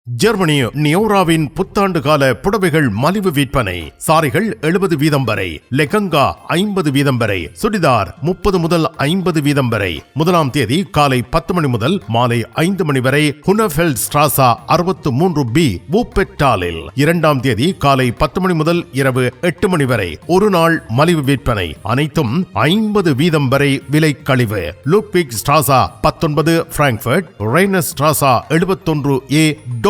Germany நியோராவின் புத்தாண்டு கால புடவைகள் மலிவு விற்பனை. சாரிகள் 70% வரை, லெகங்கா 50% வரை, சுடிதார் 30 முதல் 50% வரை. 1ஆம் தேதி காலை 10 மணி முதல் மாலை 5 மணி வரை ஹுனஃபெல்ட் ஸ்ட்ராசா 63B வூப்பெட்டாலில். 2ஆம் தேதி காலை 10 மணி முதல் இரவு 8 மணி வரை ஒரு நாள் மலிவு விற்பனை. அனைத்தும் 50% வரை விலை கழிவு. லூட்விக் ஸ்ட்ராசா 19, பிராங்க்ஃபர்ட், ரெய்னஸ் ஸ்ட்ராசா 71A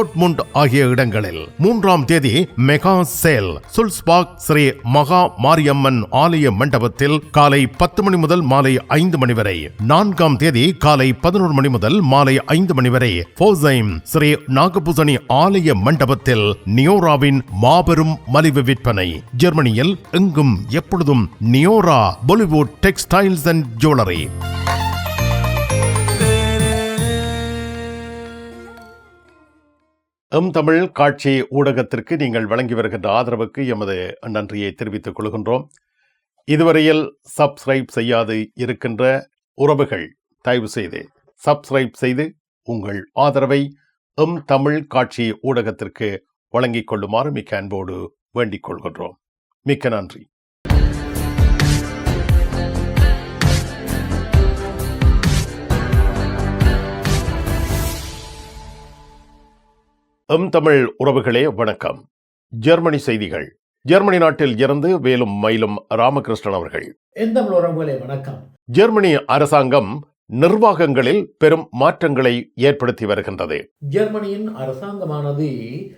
டோட்முண்ட் ஆகிய இடங்களில். 3ஆம் தேதி மெகா சேல் சுல்ஸ்பாக் ஸ்ரீ மகா மாரியம்மன் ஆலய மண்டபத்தில் காலை 10 மணி முதல் மாலை 5 மணி வரை. 4ஆம் தேதி காலை 11 மணி முதல் மாலை 5 மணி வரை போசைம் ஸ்ரீ நாகபூசணி ஆலய மண்டபத்தில் நியோராவின் மாபெரும் மலிவு விற்பனை. ஜெர்மனியில் எங்கும் எப்பொழுதும் நியோரா Bollywood textiles and jewellery. Tamil காட்சி ஊடகத்திற்கு நீங்கள் வழங்கி வருகின்ற ஆதரவுக்கு எமது நன்றியை தெரிவித்துக் கொள்கின்றோம். இதுவரையில் சப்ஸ்கிரைப் செய்யாது இருக்கின்ற உறவுகள் தயவு செய்து சப்ஸ்கிரைப் செய்து உங்கள் ஆதரவை தமிழ் காட்சி ஊடகத்திற்கு வழங்கிக் கொள்ளுமாறு மிக்க அன்போடு வேண்டிக் கொள்கின்றோம். மிக்க நன்றி. தமிழ் உறவுகளே வணக்கம். ஜெர்மனி செய்திகள். ஜெர்மனி நாட்டில் இருந்து வேலும் மயிலும் ராமகிருஷ்ணன் அவர்கள். தமிழ் உறவுகளே வணக்கம். ஜெர்மனி அரசாங்கம் நிர்வாகங்களில் பெரும் மாற்றங்களை ஏற்படுத்தி வருகின்றது. ஜெர்மனியின் அரசாங்கமானது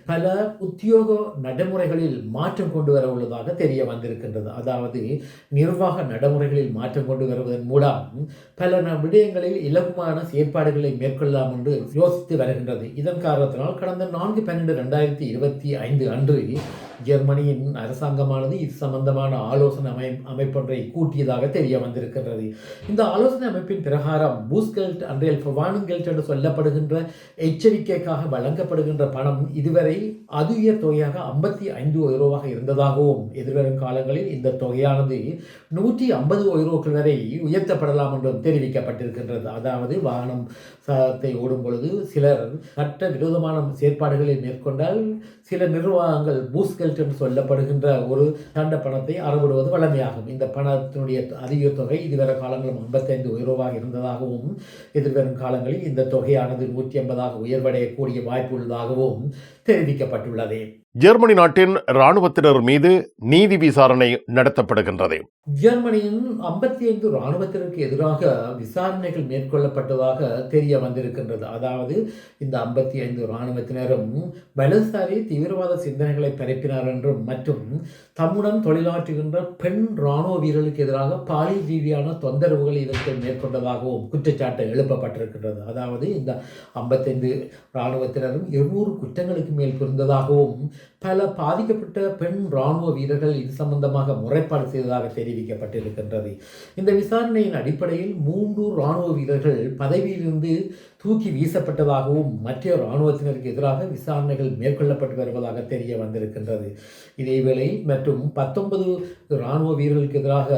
பல உத்தியோக நடைமுறைகளில் மாற்றம் கொண்டு வர உள்ளதாக தெரிய வந்திருக்கின்றது. அதாவது நிர்வாக நடைமுறைகளில் மாற்றம் கொண்டு வருவதன் மூலம் பல விடயங்களில் இலகுவான செயற்பாடுகளை மேற்கொள்ளலாம் என்று யோசித்து வருகின்றது. இதன் காரணத்தினால் கடந்த 4/12/2025 அன்று ஜெர்மனியின் அரசாங்கமானது இது சம்பந்தமான ஆலோசனை அமைப்பொன்றை கூட்டியதாக தெரிய வந்திருக்கின்றது. இந்த ஆலோசனை அமைப்பின் பிரகாரம் பூஸ்கெல்ட் அன்றைய வானுங்கெல்ட் என்று சொல்லப்படுகின்ற எச்சரிக்கைக்காக வழங்கப்படுகின்ற பணம் இதுவரை உயர் தொகையாக 55 யூரோவாக இருந்ததாகவும் எதிர்வரும் காலங்களில் இந்த தொகையானது 150 யூரோக்கள் வரை உயர்த்தப்படலாம் என்றும் தெரிவிக்கப்பட்டிருக்கின்றது. அதாவது வாகனத்தை ஓடும் பொழுது சிலர் சட்ட விரோதமான செயற்பாடுகளை மேற்கொண்டால் சில நிர்வாகங்கள் பூஸ்கெல்ட் என்று சொல்லப்படுகின்ற ஒரு தண்ட பணத்தை அறவிடுவது வழமையாகும். இந்த பணத்தினுடைய அதிக தொகை இதுவரை காலங்களும் 55 யூரோவாக இருந்ததாகவும் எதிர்வரும் காலங்களில் இந்த தொகையானது 150 உயர்வடையக்கூடிய வாய்ப்பு உள்ளதாகவும் தெரிவிக்கப்பட்டுள்ளது. ஜெர்மனி நாட்டின் இராணுவத்தினர் மீது நீதி விசாரணை நடத்தப்படுகின்றது. ஜெர்மனியின் 55 இராணுவத்தினருக்கு எதிராக விசாரணைகள் மேற்கொள்ளப்பட்டதாக தெரிய வந்திருக்கின்றது. அதாவது இந்த 55 இராணுவத்தினரும் வலதுசாரி தீவிரவாத சிந்தனைகளை பரப்பினார் என்றும் மற்றும் தம்முடன் தொழிலாற்றுகின்ற பெண் இராணுவ வீரர்களுக்கு எதிராக பாலியல் ரீதியான தொந்தரவுகளை இதற்கு மேற்கொண்டதாகவும் குற்றச்சாட்டு எழுப்பப்பட்டிருக்கின்றது. அதாவது இந்த 55 இராணுவத்தினரும் 200 குற்றங்களுக்கு மேல் புரிந்ததாகவும் பல பாதிக்கப்பட்ட பெண் இராணுவ வீரர்கள் இது சம்பந்தமாக முறைப்பாடு செய்ததாக தெரிவிக்கப்பட்டிருக்கின்றது. இந்த விசாரணையின் அடிப்படையில் 3 இராணுவ வீரர்கள் பதவியிலிருந்து தூக்கி வீசப்பட்டதாகவும் மற்ற இராணுவத்தினருக்கு எதிராக விசாரணைகள் மேற்கொள்ளப்பட்டு வருவதாக தெரிய வந்திருக்கின்றது. இதேவேளை மற்றும் 19 இராணுவ வீரர்களுக்கு எதிராக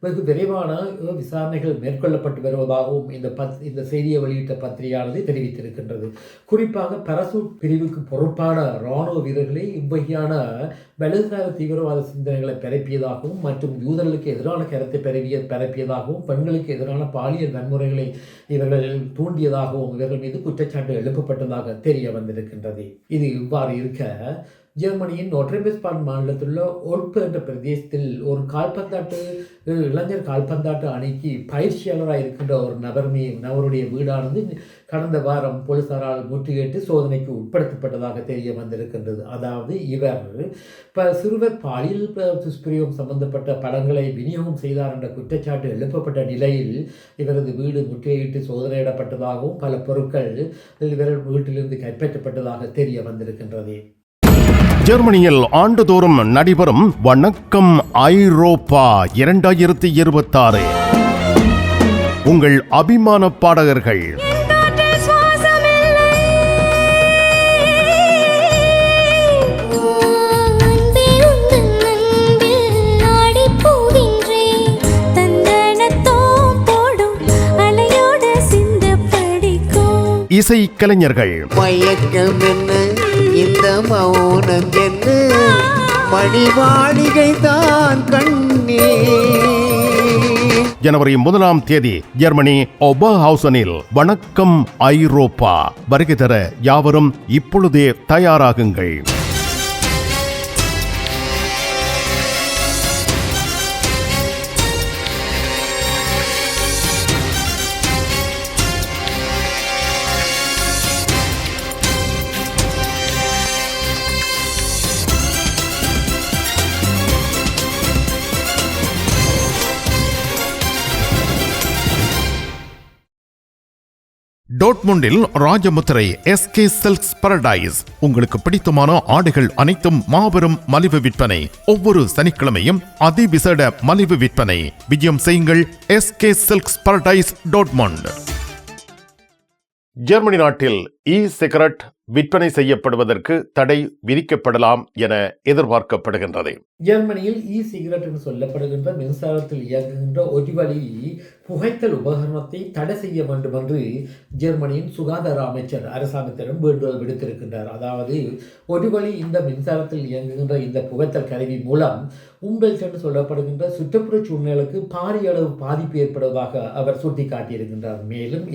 வெகு விரைவான விசாரணைகள் மேற்கொள்ளப்பட்டு வருவதாகவும் இந்த செய்தியை வெளியிட்ட பத்திரிகையானது தெரிவித்திருக்கின்றது. குறிப்பாக பரசூட் பிரிவுக்கு பொறுப்பான இராணுவ வீரர்களை இவ்வகையான வலதுசாரி தீவிரவாத சிந்தனைகளை பரப்பியதாகவும் மற்றும் யூதர்களுக்கு எதிரான கருத்தை பரப்பியதாகவும் பெண்களுக்கு எதிரான பாலியல் வன்முறைகளை இவர்கள் தூண்டியதாகவும் இவர்கள் மீது குற்றச்சாட்டு எழுப்பப்பட்டதாக தெரிய வந்திருக்கின்றது. இது இவ்வாறு இருக்க ஜெர்மனியின் நோட்ரேபெஸ்பான் மாநிலத்தில் உள்ள ஒர்ப்பு என்ற பிரதேசத்தில் ஒரு இளைஞர் கால்பந்தாட்டு அணிக்கு பயிற்சியாளராக இருக்கின்ற ஒரு நபருடைய வீடானது கடந்த வாரம் போலீசாரால் முற்றுகையிட்டு சோதனைக்கு உட்படுத்தப்பட்டதாக தெரிய வந்திருக்கின்றது. அதாவது இவர் சிறுவர் பாலியல் துஷ்பிரயோகம் சம்பந்தப்பட்ட படங்களை விநியோகம் செய்தார் என்ற குற்றச்சாட்டு எழுப்பப்பட்ட நிலையில் இவரது வீடு முற்றுகையிட்டு சோதனையிடப்பட்டதாகவும் பல பொருட்கள் இவரது வீட்டிலிருந்து கைப்பற்றப்பட்டதாக தெரிய வந்திருக்கின்றது. ஜெர்மனியில் ஆண்டுதோறும் நடைபெறும் வணக்கம் ஐரோப்பா 2026 உங்கள் அபிமான பாடகர்கள் இசை கலைஞர்கள். மயக்கம் என்ன இந்த மௌனம் என்ன மணிமாளிகை தான் கண்ணே. ஜனவரி 1ஆம் தேதி ஜெர்மனி ஓபர்ஹவுசனில் வணக்கம் ஐரோப்பா வருகை தர யாவரும் இப்பொழுதே தயாராகுங்கள். டோட்முண்டில் ராஜமுத்திரை SK சில்க்ஸ் பாரடைஸ். உங்களுக்கு பிடித்தமான ஆடைகள் அனைத்தும் மாபெரும் மலிவு விற்பனை. ஒவ்வொரு சனிக்கிழமையும் அதிவிசேட மலிவு விற்பனை. விஜயம் செய்யுங்கள் SK silks Paradise Dortmund. Germany நாட்டில் சிகரெட் விற்பனை செய்யப்படுவதற்கு தடை விதிக்கப்படலாம் என எதிர்பார்க்கப்படுகின்றது. ஜெர்மனியில் சிகரெட் என்று சொல்லப்படுகின்ற மின்சாரத்தில் இயங்குகின்ற ஒரு வழி புகைத்தல் உபகரணத்தை தடை செய்ய வேண்டும் என்று ஜெர்மனியின் சுகாதார அமைச்சர் அரசாங்கத்திடம் வேண்டுகோள் விடுத்திருக்கின்றார். அதாவது ஒரு வழி இந்த மின்சாரத்தில் இயங்குகின்ற இந்த புகைத்தல் கருவி மூலம் உம்பெல்ஸ் என்று சொல்லப்படுகின்ற சுற்றுப்புற சூழ்நிலைக்கு பாரிய அளவு பாதிப்பு ஏற்படுவதாக அவர் சுட்டிக்காட்டியிருக்கின்றார். மேலும்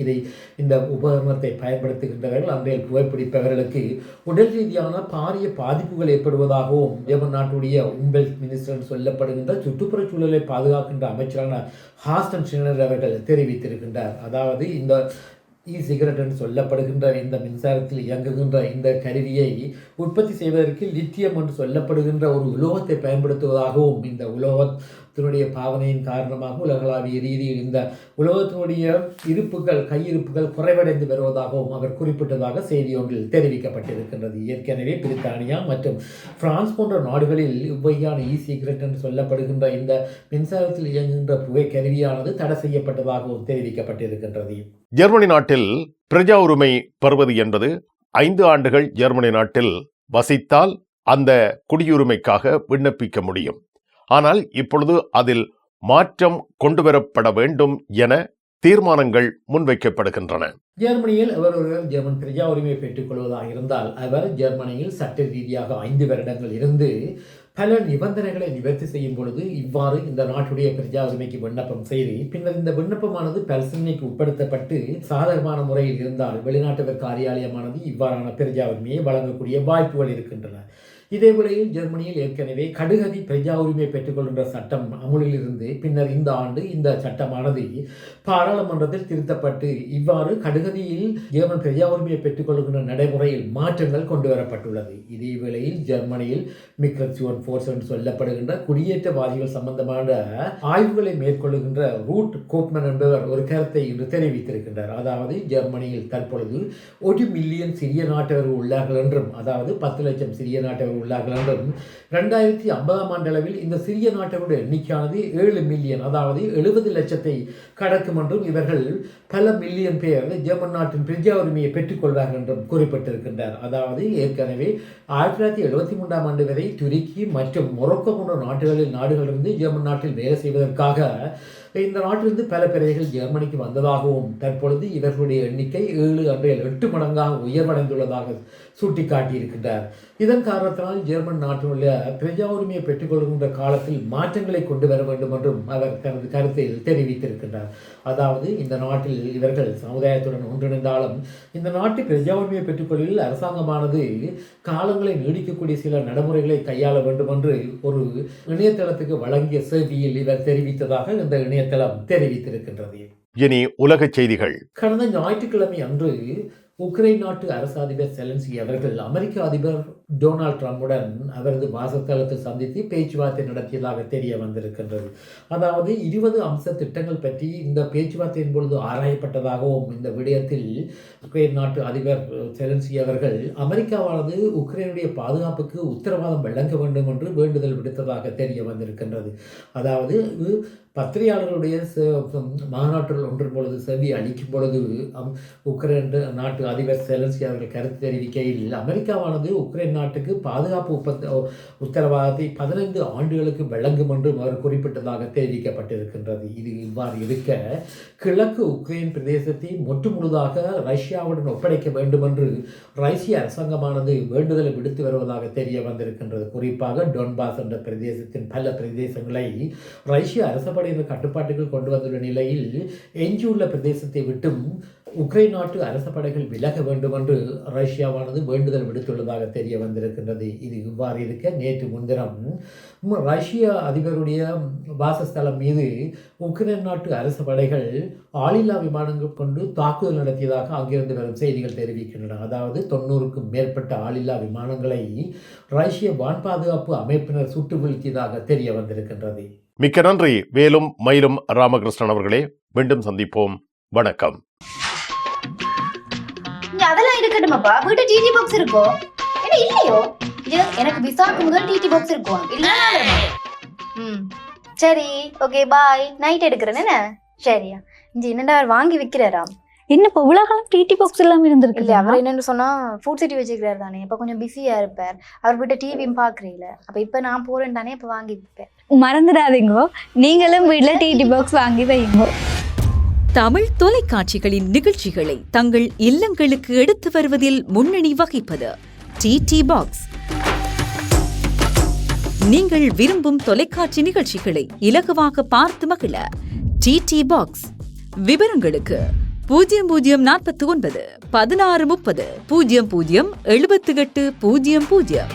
இந்த உபகரணத்தை பயன்படுத்துகின்றவர்கள் அன்றைய புகைப்பிடிப்பவர்களுக்கு உடல் ரீதியான பாரிய பாதிப்புகள் ஏற்படுவதாகவும் ஜெர்மன் நாட்டுடைய உம்பெல்ஸ் மினிஸ்டர் சொல்லப்படுகின்ற சுற்றுப்புற சூழலை பாதுகாக்கின்ற அமைச்சரான ஹாஸ்டன் ஷினர் அவர்கள் தெரிவித்திருக்கின்றார். அதாவது இந்த சிகரெட் என்று சொல்லப்படுகின்ற இந்த மின்சாரத்தில் இயங்குகின்ற இந்த கருவியை உற்பத்தி செய்வதற்கு லித்தியம் என்று சொல்லப்படுகின்ற ஒரு உலோகத்தை பயன்படுத்துவதாகவும் இந்த உலோகத்தினுடைய பாவனையின் காரணமாக உலகளாவிய ரீதியில் இந்த உலோகத்தினுடைய கையிருப்புகள் குறைவடைந்து வருவதாகவும் அவர் குறிப்பிட்டதாக செய்தி ஒன்றில் தெரிவிக்கப்பட்டிருக்கின்றது. ஏற்கனவே பிரித்தானியா மற்றும் பிரான்ஸ் போன்ற நாடுகளில் இவ்வகையான சிகரெட் என்று சொல்லப்படுகின்ற இந்த மின்சாரத்தில் இயங்குகின்ற புகை கருவியானது தடை செய்யப்பட்டதாகவும் தெரிவிக்கப்பட்டிருக்கின்றது. ஜெர்மனி நாட்டில் பிரஜா உரிமை பெறுவது என்பது 5 ஆண்டுகள் ஜெர்மனி நாட்டில் வசித்தால் அந்த குடியுரிமைக்காக விண்ணப்பிக்க முடியும். ஆனால் இப்பொழுது அதில் மாற்றம் கொண்டுவரப்பட வேண்டும் என தீர்மானங்கள் முன்வைக்கப்படுகின்றன. ஜெர்மனியில் அவர் ஒரு ஜெர்மன் பிரஜா உரிமையை பெற்றுக் கொள்வதாக இருந்தால் அவர் ஜெர்மனியில் சட்ட ரீதியாக 5 வருடங்கள் இருந்து பல நிபந்தனைகளை நிவர்த்தி செய்யும் பொழுது இவ்வாறு இந்த நாட்டுடைய பிரஜா உரிமைக்கு விண்ணப்பம் செய்து பின்னர் இந்த விண்ணப்பமானது பரிசீலனைக்கு உட்படுத்தப்பட்டு சாதகமான முறையில் இருந்தால் வெளிநாட்டு காரியாலயமானது இவ்வாறான பிரஜா உரிமையை வழங்கக்கூடிய வாய்ப்புகள் இருக்கின்றன. இதேவேளையில் ஜெர்மனியில் ஏற்கனவே கடுகதி பிரஜா உரிமையை பெற்றுக்கொள்கின்ற சட்டம் அமுலில் இருந்து பின்னர் இந்த ஆண்டு இந்த சட்டமானது பாராளுமன்றத்தில் திருத்தப்பட்டு இவ்வாறு கடுகதியில் ஜெர்மன் பிரஜா உரிமையை பெற்றுக்கொள்கின்ற நடைமுறையில் மாற்றங்கள் கொண்டு வரப்பட்டுள்ளது. இதேவேளையில் ஜெர்மனியில் மிக்ரேஷன் ஃபோர்ஸ் என்று சொல்லப்படுகின்ற குடியேற்றவாதிகள் சம்பந்தமான ஆய்வுகளை மேற்கொள்ளுகின்ற ரூட் கோப்மன் என்பவர் ஒரு கருத்தை இன்று தெரிவித்திருக்கின்றார். அதாவது ஜெர்மனியில் தற்பொழுது 1 மில்லியன் சிறிய நாட்டவர்கள் உள்ளார்கள் என்றும் அதாவது 10 லட்சம் சிறிய நாட்டவர்கள் உள்ளார்கள் என்றும் 2050ஆம் ஆண்டளவில் இந்த சிறிய நாட்டவருடைய எண்ணிக்கையானது 7 மில்லியன் அதாவது 70 லட்சத்தை கடக்கும் என்றும் இவர்கள் பல மில்லியன் பேர் ஜெர்மன் நாட்டின் பிரஜா உரிமையை பெற்றுக்கொள்வார்கள் என்றும் குறிப்பிட்டிருக்கின்றார். அதாவது ஏற்கனவே 1973ஆம் ஆண்டு வரை துருக்கி மற்றும் மொரோக்கோ போன்ற நாடுகளிலிருந்து ஜெர்மன் நாட்டில் வேலை செய்வதற்காக இந்த நாட்டிலிருந்து பல பிரஜைகள் ஜெர்மனிக்கு வந்ததாகவும் தற்பொழுது இவர்களுடைய எண்ணிக்கை 7 மடங்காக உயர்வடைந்துள்ளதாக சுட்டிக்காட்டியிருக்கின்றார். இதன் காரணத்தினால் ஜெர்மன் நாட்டினுடைய பிரஜா உரிமையை பெற்றுக்கொள்கின்ற காலத்தில் மாற்றங்களை கொண்டு வர வேண்டும் என்றும் அவர் தனது கருத்தில் தெரிவித்திருக்கின்றார். அதாவது இந்த நாட்டில் இவர்கள் சமுதாயத்துடன் ஒன்றிணைந்தாலும் இந்த நாட்டு பிரஜா உரிமையை பெற்றுக்கொள்வதில் அரசாங்கமானது காலங்களை நீடிக்கக்கூடிய சில நடைமுறைகளை கையாள வேண்டும் என்று ஒரு இணையதளத்துக்கு வழங்கிய செய்தியில் இவர் தெரிவித்ததாக இந்த இணையதளம் தெரிவித்திருக்கின்றது. இனி உலக செய்திகள். கடந்த ஞாயிற்றுக்கிழமை அன்று உக்ரைன் நாட்டு அரசு அதிபர் செலன்ஸ்கி அவர்கள் அமெரிக்க அதிபர் டொனால்ட் ட்ரம்புடன் அவரது வாசஸ்தலத்தில் சந்தித்து பேச்சுவார்த்தை நடத்தியதாக தெரிய வந்திருக்கின்றது. அதாவது 20 அம்ச திட்டங்கள் பற்றி இந்த பேச்சுவார்த்தையின் பொழுது ஆராயப்பட்டதாகவும் இந்த விடயத்தில் உக்ரைன் நாட்டு அதிபர் செலன்ஸ்கி அவர்கள் அமெரிக்காவானது உக்ரைனுடைய பாதுகாப்புக்கு உத்தரவாதம் வழங்க வேண்டும் என்று வேண்டுதல் விடுத்ததாக தெரிய வந்திருக்கின்றது. அதாவது பத்திரிகையாளர்களுடைய மாநாட்டில் ஒன்றின் பொழுது செவி அளிக்கும் பொழுது உக்ரைன் நாட்டு அதிபர் செலன்ஸ்கி அவர்கள் கருத்து தெரிவிக்கையில் அமெரிக்காவானது உக்ரைன் நாட்டுக்கு பாதுகாப்பு உத்தரவாதத்தை 15 ஆண்டுகளுக்கு வழங்கும் என்றும் அவர் குறிப்பிட்டதாக தெரிவிக்கப்பட்டிருக்கின்றது. இது இவ்வாறு இருக்க கிழக்கு உக்ரைன் பிரதேசத்தை முற்றுமுழுதாக ரஷ்யாவுடன் ஒப்படைக்க வேண்டும் என்று ரஷ்ய அரசாங்கமானது வேண்டுதலை விடுத்து வருவதாக தெரிய வந்திருக்கின்றது. குறிப்பாக டொன்பாஸ் என்ற பிரதேசத்தின் பல பிரதேசங்களை ரஷ்ய அரசப்படையினர் கட்டுப்பாட்டுக்குள் கொண்டு வந்துள்ள நிலையில் எஞ்சியுள்ள பிரதேசத்தை விட்டும் உக்ரைன் நாட்டு அரச படைகள் விலக வேண்டும் என்று ரஷ்யாவானது வேண்டுதல் விடுத்துள்ளதாக தெரிய வந்திருக்கின்றது. இது இவ்வாறு இருக்க நேற்று முன்தினம் ரஷ்ய அதிபருடைய வாசஸ்தலம் மீது உக்ரைன் நாட்டு அரச படைகள் ஆளில்லா விமானங்கள் கொண்டு தாக்குதல் நடத்தியதாக அங்கிருந்து வரும் செய்திகள் தெரிவிக்கின்றன. அதாவது 90க்கும் மேற்பட்ட ஆளில்லா விமானங்களை ரஷ்ய வான் பாதுகாப்பு அமைப்பினர் சுட்டு வீழ்த்தியதாக தெரிய வந்திருக்கின்றது. மிக்க நன்றி வேலும் மயிலும் ராமகிருஷ்ணன் அவர்களே. மீண்டும் சந்திப்போம். வணக்கம். அதெல்லாம் இருக்கட்டுமாப்பா, வீட்டு டிடி பாக்ஸ் இருக்கோ? என்ன இல்லையோ? எனக்கு விசாக்கு முதல் டிடி பாக்ஸ் இருக்கும். சரி, ஓகே, பாய். நைட் எடுக்கிறேன் என்ன? சரியா? இங்க என்னடா வாங்கி விற்கிறாரா? என்னப்பா உலகம் டிடி பாக்ஸ் எல்லாம் இருந்திருக்கு? இல்ல, அவர் என்னன்னு சொன்னா ஃபுட் சிட்டி வச்சுக்கிறாரு தானே. இப்ப கொஞ்சம் பிஸியா இருப்பார். அவர் வீட்டை டிவியும் பாக்குறீங்கள. அப்ப இப்ப நான் போறேன் தானே, இப்ப வாங்கி விற்பேன். மறந்துடாதீங்க, நீங்களும் வீட்டுல டிடி பாக்ஸ் வாங்கி வைங்க. தமிழ் தொலைக்காட்சிகளின் நிகழ்ச்சிகளை தங்கள் இல்லங்களுக்கு எடுத்து வருவதில் முன்னணி வகிப்பது டிடி பாக்ஸ். நீங்கள் விரும்பும் தொலைக்காட்சி நிகழ்ச்சிகளை இலகுவாக பார்த்து மகிழ டிடி பாக்ஸ். விவரங்களுக்கு 0049 1630 00 78 00.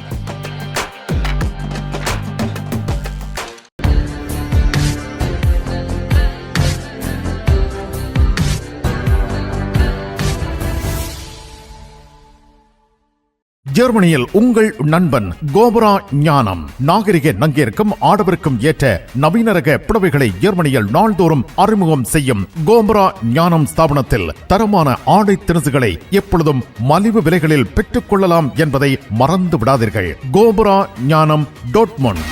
ஜெர்மனியில் உங்கள் நண்பன் கோபுரா ஞானம். நாகரிக நங்கிற்கும் ஆடவருக்கும் ஏற்ற நவீன ரக புடவைகளை ஜெர்மனியில் நாள்தோறும் அறிமுகம் செய்யும் கோபுரா ஞானம் ஸ்தாபனத்தில் தரமான ஆடை திணுசுகளை எப்பொழுதும் மலிவு விலைகளில் பெற்றுக் கொள்ளலாம் என்பதை மறந்து விடாதீர்கள். கோபுரா ஞானம் டாட்மண்ட்.